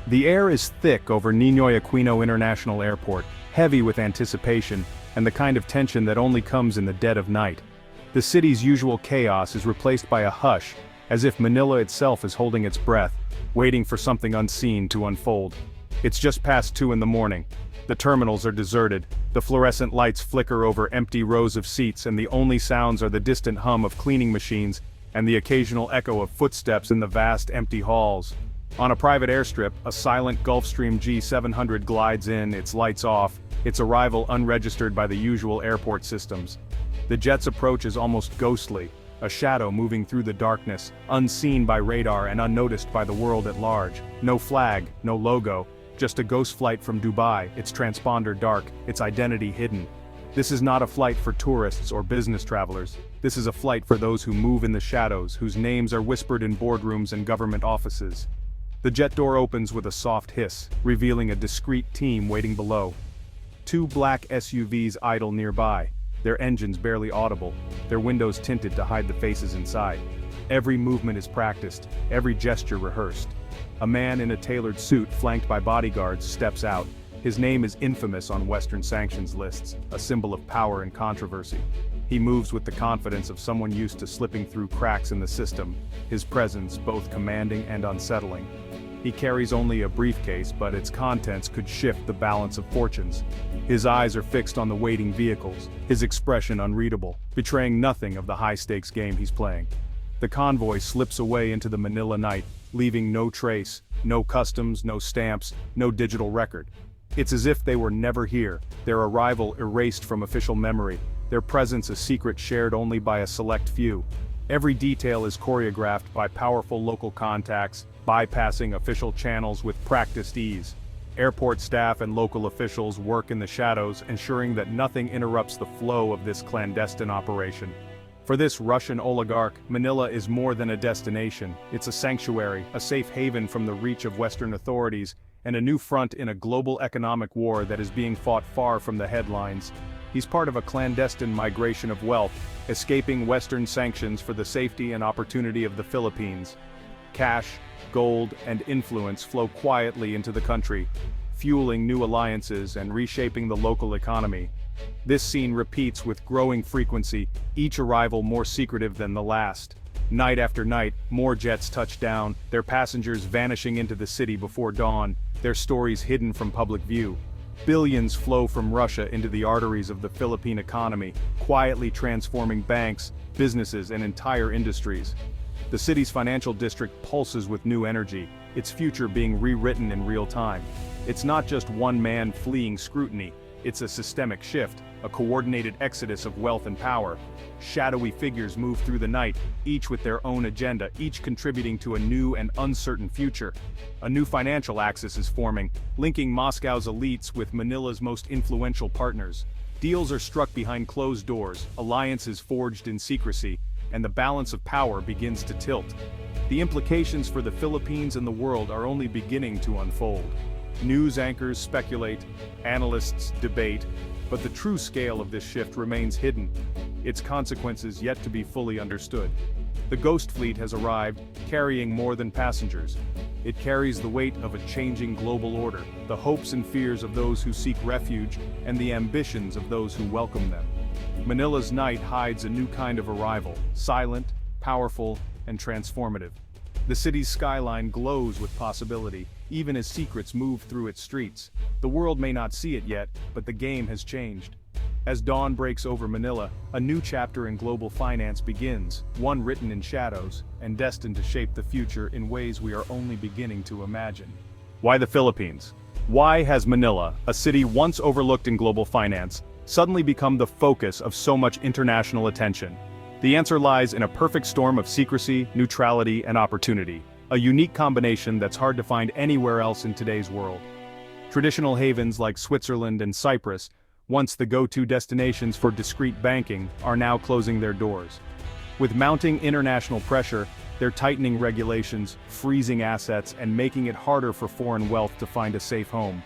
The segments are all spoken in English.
The air is thick over Ninoy Aquino International Airport, heavy with anticipation, and the kind of tension that only comes in the dead of night. The city's usual chaos is replaced by a hush, as if Manila itself is holding its breath, waiting for something unseen to unfold. It's just past 2 in the morning. The terminals are deserted, the fluorescent lights flicker over empty rows of seats, and the only sounds are the distant hum of cleaning machines and the occasional echo of footsteps in the vast empty halls. On a private airstrip, a silent Gulfstream G700 glides in, its lights off, its arrival unregistered by the usual airport systems. The jet's approach is almost ghostly, a shadow moving through the darkness, unseen by radar and unnoticed by the world at large. No flag, no logo, just a ghost flight from Dubai, its transponder dark, its identity hidden. This is not a flight for tourists or business travelers. This is a flight for those who move in the shadows, whose names are whispered in boardrooms and government offices. The jet door opens with a soft hiss, revealing a discreet team waiting below. 2 black SUVs idle nearby, their engines barely audible, their windows tinted to hide the faces inside. Every movement is practiced, every gesture rehearsed. A man in a tailored suit flanked by bodyguards steps out. His name is infamous on Western sanctions lists, a symbol of power and controversy. He moves with the confidence of someone used to slipping through cracks in the system, his presence both commanding and unsettling. He carries only a briefcase, but its contents could shift the balance of fortunes. His eyes are fixed on the waiting vehicles, his expression unreadable, betraying nothing of the high-stakes game he's playing. The convoy slips away into the Manila night, leaving no trace, no customs, no stamps, no digital record. It's as if they were never here, their arrival erased from official memory, their presence a secret shared only by a select few. Every detail is choreographed by powerful local contacts, bypassing official channels with practiced ease. Airport staff and local officials work in the shadows, ensuring that nothing interrupts the flow of this clandestine operation. For this Russian oligarch, Manila is more than a destination. It's a sanctuary, a safe haven from the reach of Western authorities, and a new front in a global economic war that is being fought far from the headlines. He's part of a clandestine migration of wealth, escaping Western sanctions for the safety and opportunity of the Philippines. Cash, gold, and influence flow quietly into the country, fueling new alliances and reshaping the local economy. This scene repeats with growing frequency, each arrival more secretive than the last. Night after night, more jets touch down, their passengers vanishing into the city before dawn, their stories hidden from public view. Billions flow from Russia into the arteries of the Philippine economy, quietly transforming banks, businesses, and entire industries. The city's financial district pulses with new energy, its future being rewritten in real time. It's not just one man fleeing scrutiny, it's a systemic shift, a coordinated exodus of wealth and power. Shadowy figures move through the night, each with their own agenda, each contributing to a new and uncertain future. A new financial axis is forming, linking Moscow's elites with Manila's most influential partners. Deals are struck behind closed doors, alliances forged in secrecy, and the balance of power begins to tilt. The implications for the Philippines and the world are only beginning to unfold. News anchors speculate, analysts debate, but the true scale of this shift remains hidden, its consequences yet to be fully understood. The Ghost Fleet has arrived, carrying more than passengers. It carries the weight of a changing global order, the hopes and fears of those who seek refuge, and the ambitions of those who welcome them. Manila's night hides a new kind of arrival, silent, powerful, and transformative. The city's skyline glows with possibility, even as secrets move through its streets. The world may not see it yet, but the game has changed. As dawn breaks over Manila, a new chapter in global finance begins, one written in shadows, and destined to shape the future in ways we are only beginning to imagine. Why the Philippines? Why has Manila, a city once overlooked in global finance, suddenly become the focus of so much international attention? The answer lies in a perfect storm of secrecy, neutrality, and opportunity, a unique combination that's hard to find anywhere else in today's world. Traditional havens like Switzerland and Cyprus, once the go-to destinations for discreet banking, are now closing their doors. With mounting international pressure, they're tightening regulations, freezing assets, and making it harder for foreign wealth to find a safe home.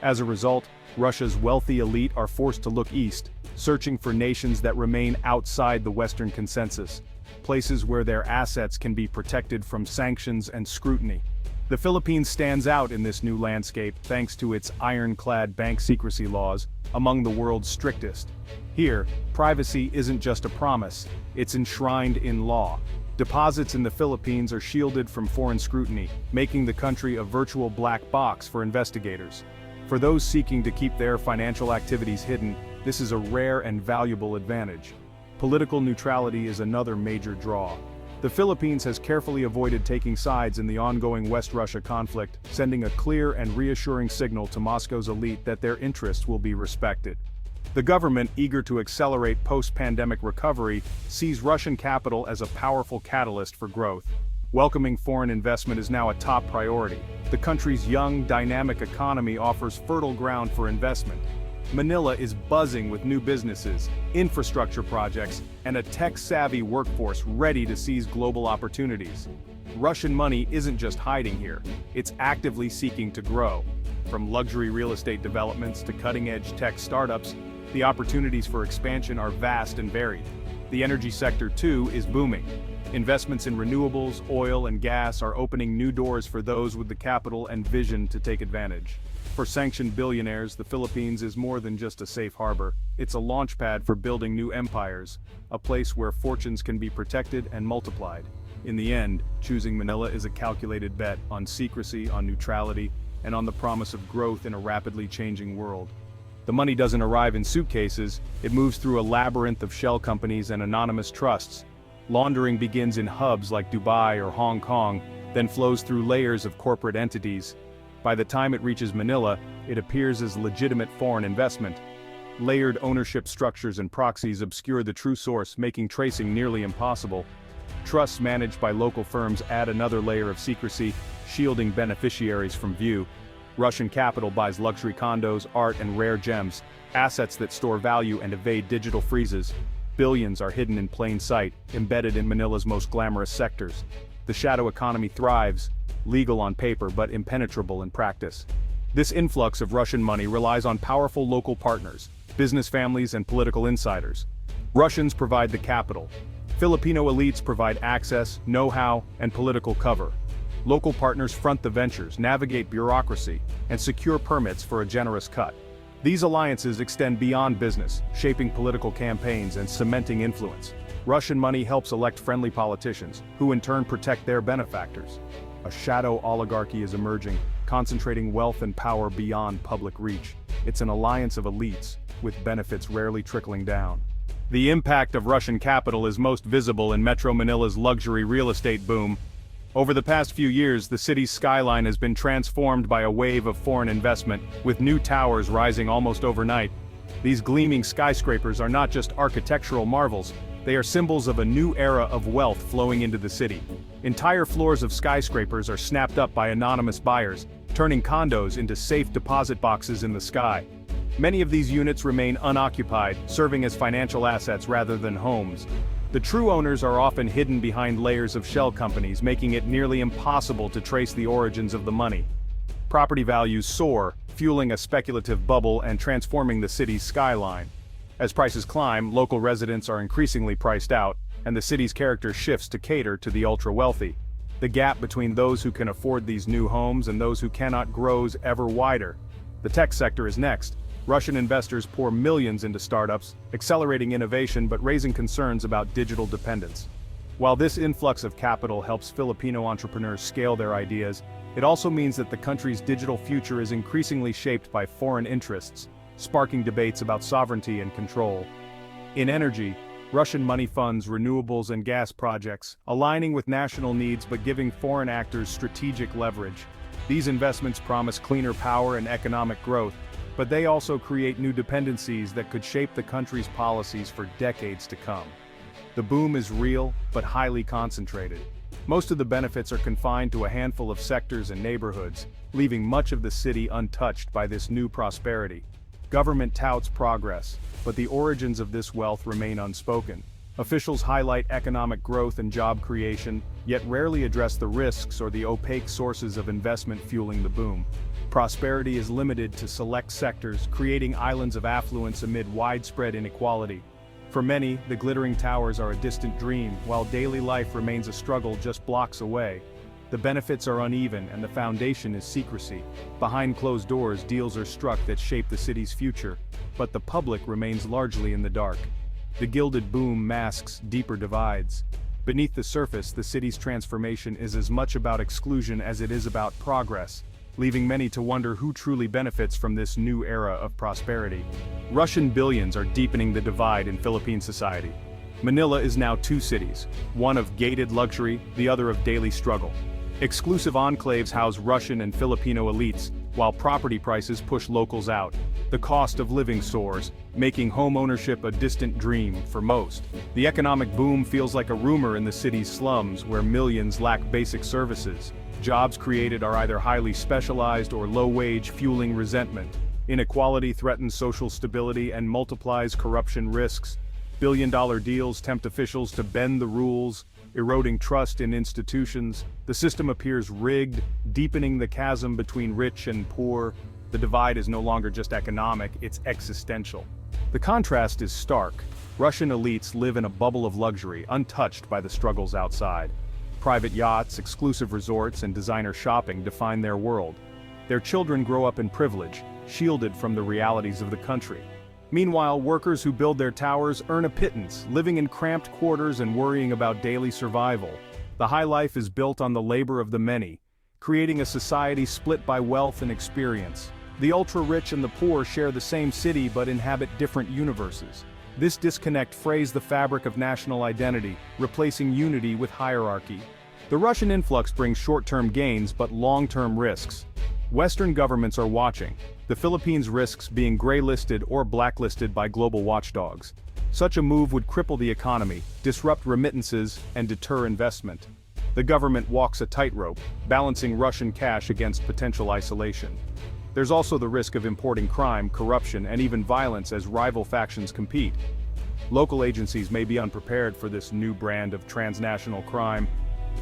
As a result, Russia's wealthy elite are forced to look east, searching for nations that remain outside the Western consensus, places where their assets can be protected from sanctions and scrutiny. The Philippines stands out in this new landscape thanks to its ironclad bank secrecy laws, among the world's strictest. Here, privacy isn't just a promise, it's enshrined in law. Deposits in the Philippines are shielded from foreign scrutiny, making the country a virtual black box for investigators. For those seeking to keep their financial activities hidden, this is a rare and valuable advantage. Political neutrality is another major draw. The Philippines has carefully avoided taking sides in the ongoing West Russia conflict, sending a clear and reassuring signal to Moscow's elite that their interests will be respected. The government, eager to accelerate post-pandemic recovery, sees Russian capital as a powerful catalyst for growth. Welcoming foreign investment is now a top priority. The country's young, dynamic economy offers fertile ground for investment. Manila is buzzing with new businesses, infrastructure projects, and a tech-savvy workforce ready to seize global opportunities. Russian money isn't just hiding here, it's actively seeking to grow. From luxury real estate developments to cutting-edge tech startups, the opportunities for expansion are vast and varied. The energy sector, too, is booming. Investments in renewables, oil, and gas are opening new doors for those with the capital and vision to take advantage. For sanctioned billionaires, the Philippines is more than just a safe harbor. It's a launchpad for building new empires, a place where fortunes can be protected and multiplied. In the end, choosing Manila is a calculated bet on secrecy, on neutrality, and on the promise of growth in a rapidly changing world. The money doesn't arrive in suitcases, it moves through a labyrinth of shell companies and anonymous trusts. Laundering begins in hubs like Dubai or Hong Kong, then flows through layers of corporate entities. By the time it reaches Manila, it appears as legitimate foreign investment. Layered ownership structures and proxies obscure the true source, making tracing nearly impossible. Trusts managed by local firms add another layer of secrecy, shielding beneficiaries from view. Russian capital buys luxury condos, art, and rare gems, assets that store value and evade digital freezes. Billions are hidden in plain sight, embedded in Manila's most glamorous sectors. The shadow economy thrives, legal on paper but impenetrable in practice. This influx of Russian money relies on powerful local partners, business families and political insiders. Russians provide the capital. Filipino elites provide access, know-how, and political cover. Local partners front the ventures, navigate bureaucracy, and secure permits for a generous cut. These alliances extend beyond business, shaping political campaigns and cementing influence. Russian money helps elect friendly politicians, who in turn protect their benefactors. A shadow oligarchy is emerging, concentrating wealth and power beyond public reach. It's an alliance of elites, with benefits rarely trickling down. The impact of Russian capital is most visible in Metro Manila's luxury real estate boom. Over the past few years, the city's skyline has been transformed by a wave of foreign investment, with new towers rising almost overnight. These gleaming skyscrapers are not just architectural marvels, they are symbols of a new era of wealth flowing into the city. Entire floors of skyscrapers are snapped up by anonymous buyers, turning condos into safe deposit boxes in the sky. Many of these units remain unoccupied, serving as financial assets rather than homes. The true owners are often hidden behind layers of shell companies, making it nearly impossible to trace the origins of the money. Property values soar, fueling a speculative bubble and transforming the city's skyline. As prices climb, local residents are increasingly priced out, and the city's character shifts to cater to the ultra-wealthy. The gap between those who can afford these new homes and those who cannot grows ever wider. The tech sector is next. Russian investors pour millions into startups, accelerating innovation but raising concerns about digital dependence. While this influx of capital helps Filipino entrepreneurs scale their ideas, it also means that the country's digital future is increasingly shaped by foreign interests, sparking debates about sovereignty and control. In energy, Russian money funds renewables and gas projects, aligning with national needs but giving foreign actors strategic leverage. These investments promise cleaner power and economic growth, but they also create new dependencies that could shape the country's policies for decades to come. The boom is real, but highly concentrated. Most of the benefits are confined to a handful of sectors and neighborhoods, leaving much of the city untouched by this new prosperity. Government touts progress, but the origins of this wealth remain unspoken. Officials highlight economic growth and job creation, yet rarely address the risks or the opaque sources of investment fueling the boom. Prosperity is limited to select sectors, creating islands of affluence amid widespread inequality. For many, the glittering towers are a distant dream, while daily life remains a struggle just blocks away. The benefits are uneven and the foundation is secrecy. Behind closed doors, deals are struck that shape the city's future, but the public remains largely in the dark. The gilded boom masks deeper divides. Beneath the surface, the city's transformation is as much about exclusion as it is about progress, leaving many to wonder who truly benefits from this new era of prosperity. Russian billions are deepening the divide in Philippine society. Manila is now two cities, one of gated luxury, the other of daily struggle. Exclusive enclaves house Russian and Filipino elites, while property prices push locals out. The cost of living soars, making home ownership a distant dream for most. The economic boom feels like a rumor in the city's slums where millions lack basic services. Jobs created are either highly specialized or low-wage, fueling resentment. Inequality threatens social stability and multiplies corruption risks. Billion-dollar deals tempt officials to bend the rules, eroding trust in institutions. The system appears rigged, deepening the chasm between rich and poor. The divide is no longer just economic, it's existential. The contrast is stark. Russian elites live in a bubble of luxury, untouched by the struggles outside. Private yachts, exclusive resorts, and designer shopping define their world. Their children grow up in privilege, shielded from the realities of the country. Meanwhile, workers who build their towers earn a pittance, living in cramped quarters and worrying about daily survival. The high life is built on the labor of the many, creating a society split by wealth and experience. The ultra-rich and the poor share the same city but inhabit different universes. This disconnect frays the fabric of national identity, replacing unity with hierarchy. The Russian influx brings short-term gains but long-term risks. Western governments are watching, the Philippines risks being gray-listed or blacklisted by global watchdogs. Such a move would cripple the economy, disrupt remittances, and deter investment. The government walks a tightrope, balancing Russian cash against potential isolation. There's also the risk of importing crime, corruption, and even violence as rival factions compete. Local agencies may be unprepared for this new brand of transnational crime.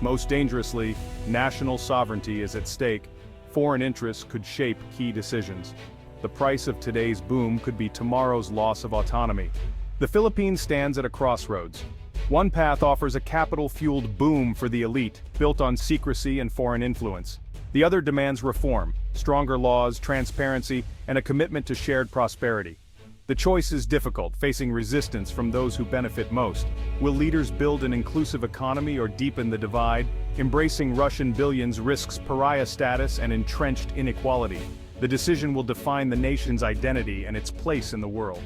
Most dangerously, national sovereignty is at stake. Foreign interests could shape key decisions. The price of today's boom could be tomorrow's loss of autonomy. The Philippines stands at a crossroads. One path offers a capital-fueled boom for the elite, built on secrecy and foreign influence. The other demands reform, stronger laws, transparency, and a commitment to shared prosperity. The choice is difficult, facing resistance from those who benefit most. Will leaders build an inclusive economy or deepen the divide? Embracing Russian billions risks pariah status and entrenched inequality. The decision will define the nation's identity and its place in the world.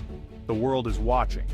The world is watching.